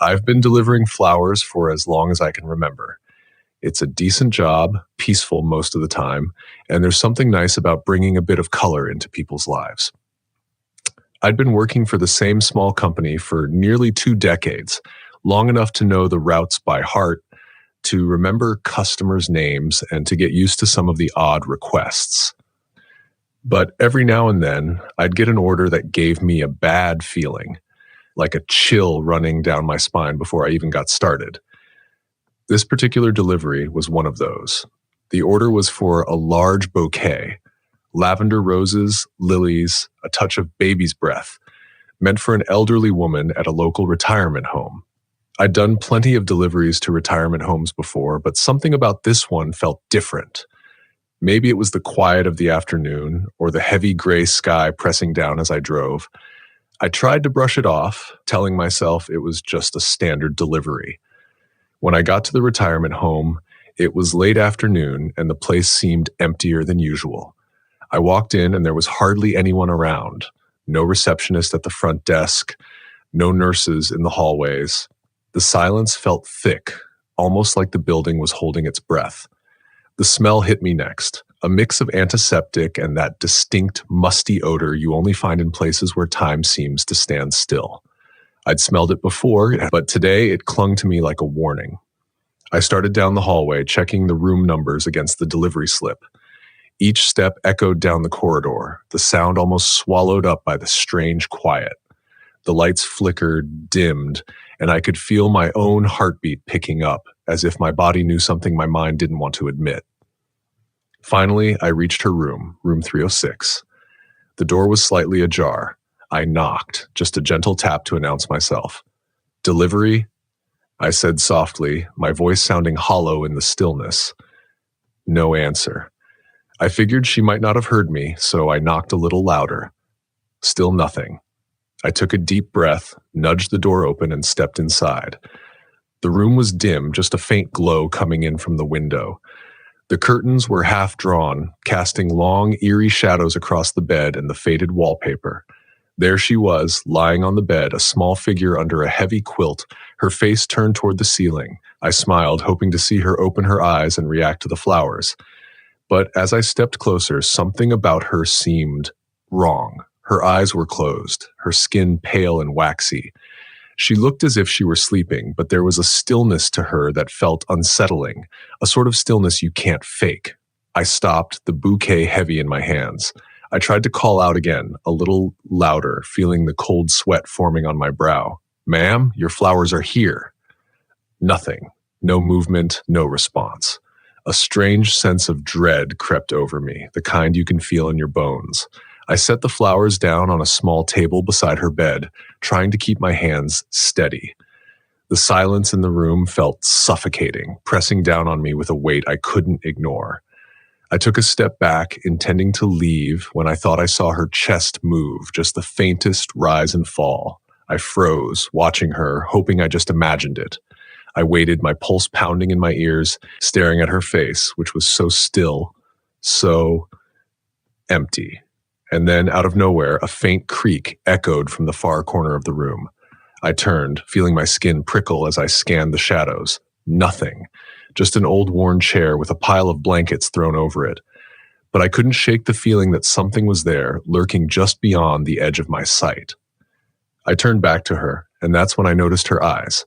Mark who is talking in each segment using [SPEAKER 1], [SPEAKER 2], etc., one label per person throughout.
[SPEAKER 1] I've been delivering flowers for as long as I can remember. It's a decent job, peaceful most of the time, and there's something nice about bringing a bit of color into people's lives. I'd been working for the same small company for nearly 2 decades, long enough to know the routes by heart, to remember customers' names, and to get used to some of the odd requests. But every now and then, I'd get an order that gave me a bad feeling, like a chill running down my spine before I even got started. This particular delivery was one of those. The order was for a large bouquet, lavender roses, lilies, a touch of baby's breath, meant for an elderly woman at a local retirement home. I'd done plenty of deliveries to retirement homes before, but something about this one felt different. Maybe it was the quiet of the afternoon or the heavy gray sky pressing down as I drove. I tried to brush it off, telling myself it was just a standard delivery. When I got to the retirement home, it was late afternoon and the place seemed emptier than usual. I walked in and there was hardly anyone around. No receptionist at the front desk, no nurses in the hallways. The silence felt thick, almost like the building was holding its breath. The smell hit me next, a mix of antiseptic and that distinct, musty odor you only find in places where time seems to stand still. I'd smelled it before, but today it clung to me like a warning. I started down the hallway, checking the room numbers against the delivery slip. Each step echoed down the corridor, the sound almost swallowed up by the strange quiet. The lights flickered, dimmed, and I could feel my own heartbeat picking up, as if my body knew something my mind didn't want to admit. Finally, I reached her room, room 306. The door was slightly ajar. I knocked, just a gentle tap to announce myself. "Delivery?" I said softly, my voice sounding hollow in the stillness. No answer. I figured she might not have heard me, so I knocked a little louder. Still nothing. I took a deep breath, nudged the door open, and stepped inside. The room was dim, just a faint glow coming in from the window. The curtains were half drawn, casting long, eerie shadows across the bed and the faded wallpaper. There she was, lying on the bed, a small figure under a heavy quilt, her face turned toward the ceiling. I smiled, hoping to see her open her eyes and react to the flowers. But as I stepped closer, something about her seemed wrong. Her eyes were closed, her skin pale and waxy. She looked as if she were sleeping, but there was a stillness to her that felt unsettling, a sort of stillness you can't fake. I stopped, the bouquet heavy in my hands. I tried to call out again, a little louder, feeling the cold sweat forming on my brow. "Ma'am, your flowers are here." Nothing. No movement, no response. A strange sense of dread crept over me, the kind you can feel in your bones. I set the flowers down on a small table beside her bed, trying to keep my hands steady. The silence in the room felt suffocating, pressing down on me with a weight I couldn't ignore. I took a step back, intending to leave, when I thought I saw her chest move, just the faintest rise and fall. I froze, watching her, hoping I just imagined it. I waited, my pulse pounding in my ears, staring at her face, which was so still, so empty. And then, out of nowhere, a faint creak echoed from the far corner of the room. I turned, feeling my skin prickle as I scanned the shadows. Nothing. Just an old worn chair with a pile of blankets thrown over it. But I couldn't shake the feeling that something was there, lurking just beyond the edge of my sight. I turned back to her, and that's when I noticed her eyes.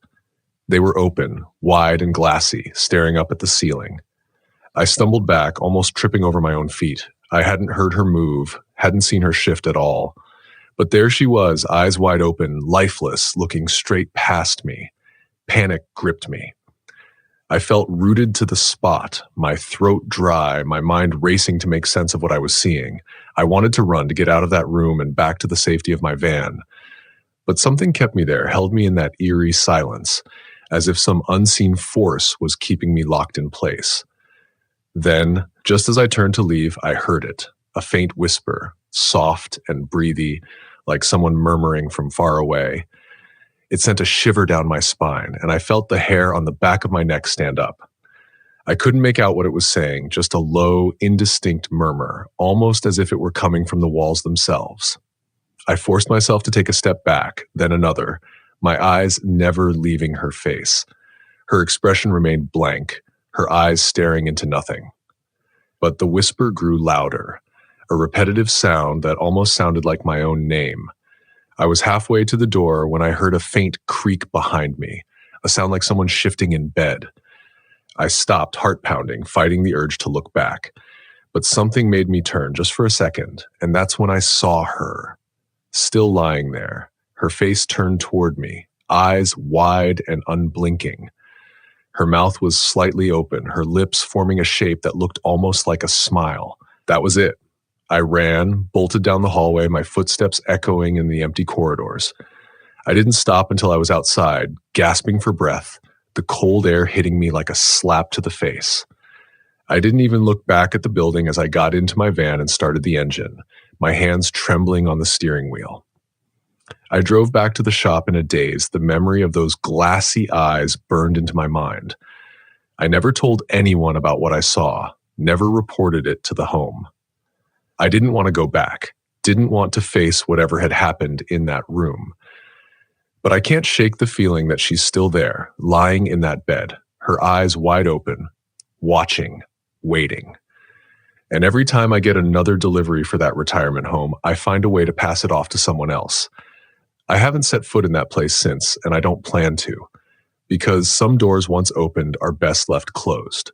[SPEAKER 1] They were open, wide and glassy, staring up at the ceiling. I stumbled back, almost tripping over my own feet. I hadn't heard her move, hadn't seen her shift at all. But there she was, eyes wide open, lifeless, looking straight past me. Panic gripped me. I felt rooted to the spot, my throat dry, my mind racing to make sense of what I was seeing. I wanted to run, to get out of that room and back to the safety of my van. But something kept me there, held me in that eerie silence, as if some unseen force was keeping me locked in place. Then, just as I turned to leave, I heard it, a faint whisper, soft and breathy, like someone murmuring from far away. It sent a shiver down my spine, and I felt the hair on the back of my neck stand up. I couldn't make out what it was saying, just a low, indistinct murmur, almost as if it were coming from the walls themselves. I forced myself to take a step back, then another, my eyes never leaving her face. Her expression remained blank, her eyes staring into nothing. But the whisper grew louder, a repetitive sound that almost sounded like my own name. I was halfway to the door when I heard a faint creak behind me, a sound like someone shifting in bed. I stopped, heart pounding, fighting the urge to look back. But something made me turn just for a second, and that's when I saw her, still lying there, her face turned toward me, eyes wide and unblinking. Her mouth was slightly open, her lips forming a shape that looked almost like a smile. That was it. I ran, bolted down the hallway, my footsteps echoing in the empty corridors. I didn't stop until I was outside, gasping for breath, the cold air hitting me like a slap to the face. I didn't even look back at the building as I got into my van and started the engine, my hands trembling on the steering wheel. I drove back to the shop in a daze, the memory of those glassy eyes burned into my mind. I never told anyone about what I saw, never reported it to the home. I didn't want to go back, didn't want to face whatever had happened in that room. But I can't shake the feeling that she's still there, lying in that bed, her eyes wide open, watching, waiting. And every time I get another delivery for that retirement home, I find a way to pass it off to someone else. I haven't set foot in that place since, and I don't plan to, because some doors once opened are best left closed.